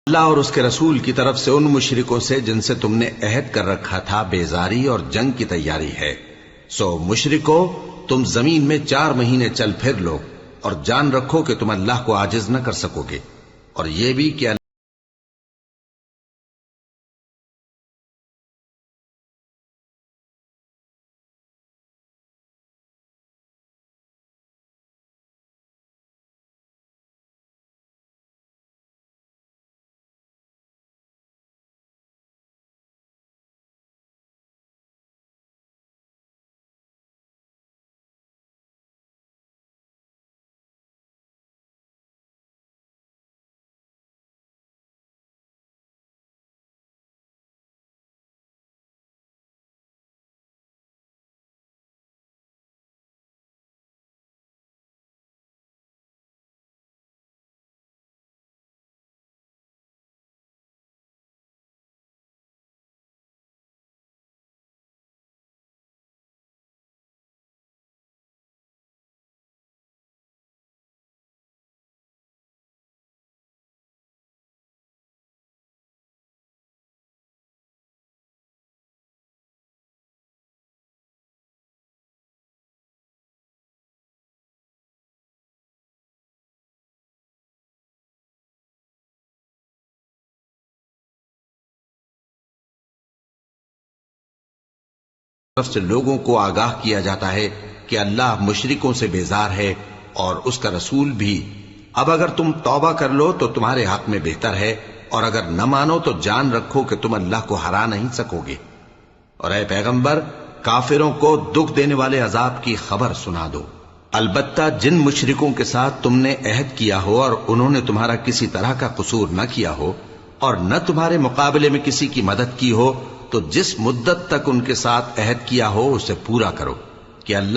अल्लाह और उसके रसूल की तरफ से उन मुशरिकों से जिनसे तुमने अहद कर रखा था बेजारी और जंग की तैयारी है। सो मुशरिको, तुम जमीन में 4 महीने चल फिर लो और जान रखो कि तुम अल्लाह को आजिज न कर सकोगे, और यह भी कि तरफ से लोगों को आगाह किया जाता है कि अल्लाह मुशरिकों से बेजार है और उसका रसूल भी। अब अगर तुम तौबा कर लो तो तुम्हारे हक में बेहतर है, और अगर न मानो तो जान रखो कि तुम अल्लाह को हरा नहीं सकोगे। और ऐ पैगंबर, काफिरों को दुख देने वाले अजाब की खबर सुना दो। अलबत्ता जिन मुशरिकों के साथ तुमने अहद किया हो और उन्होंने तुम्हारा किसी तरह का कसूर न किया हो और न तुम्हारे मुकाबले में किसी की मदद की हो, तो जिस मुद्दत तक उनके साथ अहद किया हो उसे पूरा करो कि अल्लाह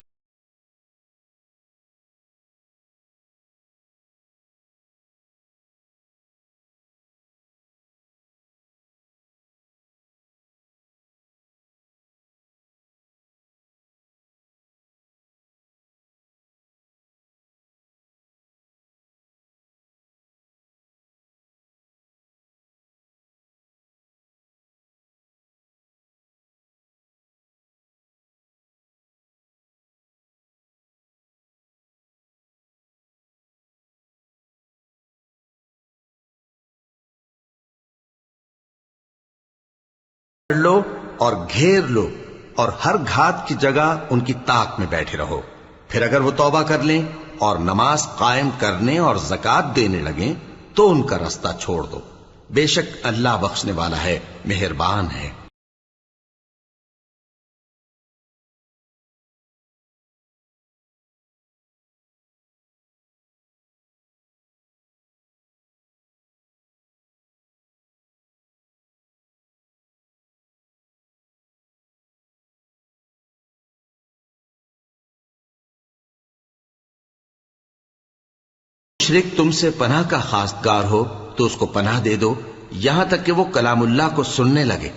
कर लो और घेर लो और हर घात की जगह उनकी ताक में बैठे रहो। फिर अगर वो तौबा कर लें और नमाज कायम करने और ज़कात देने लगें तो उनका रास्ता छोड़ दो। बेशक अल्लाह बख्शने वाला है, मेहरबान है। मुशरिक तुमसे पनाह का खासगार हो तो उसको पनाह दे दो, यहां तक कि वो कलामुल्लाह को सुनने लगे।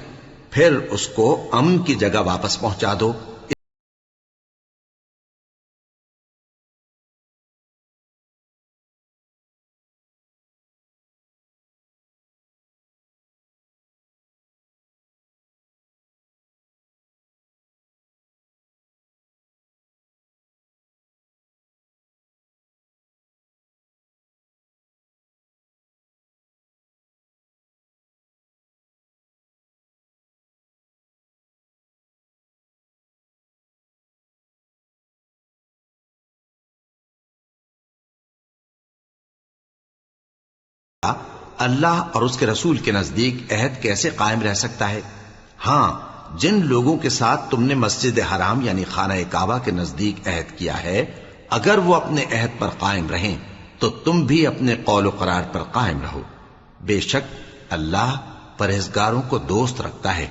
फिर उसको अमन की जगह वापस पहुंचा दो। अल्लाह और उसके रसूल के नजदीक अहद कैसे कायम रह सकता है? हां, जिन लोगों के साथ तुमने मस्जिद हराम यानी खाना काबा के नजदीक अहद किया है, अगर वो अपने अहद पर कायम रहें तो तुम भी अपने कौल करार पर कायम रहो। बेशक अल्लाह परहेजगारों को दोस्त रखता है।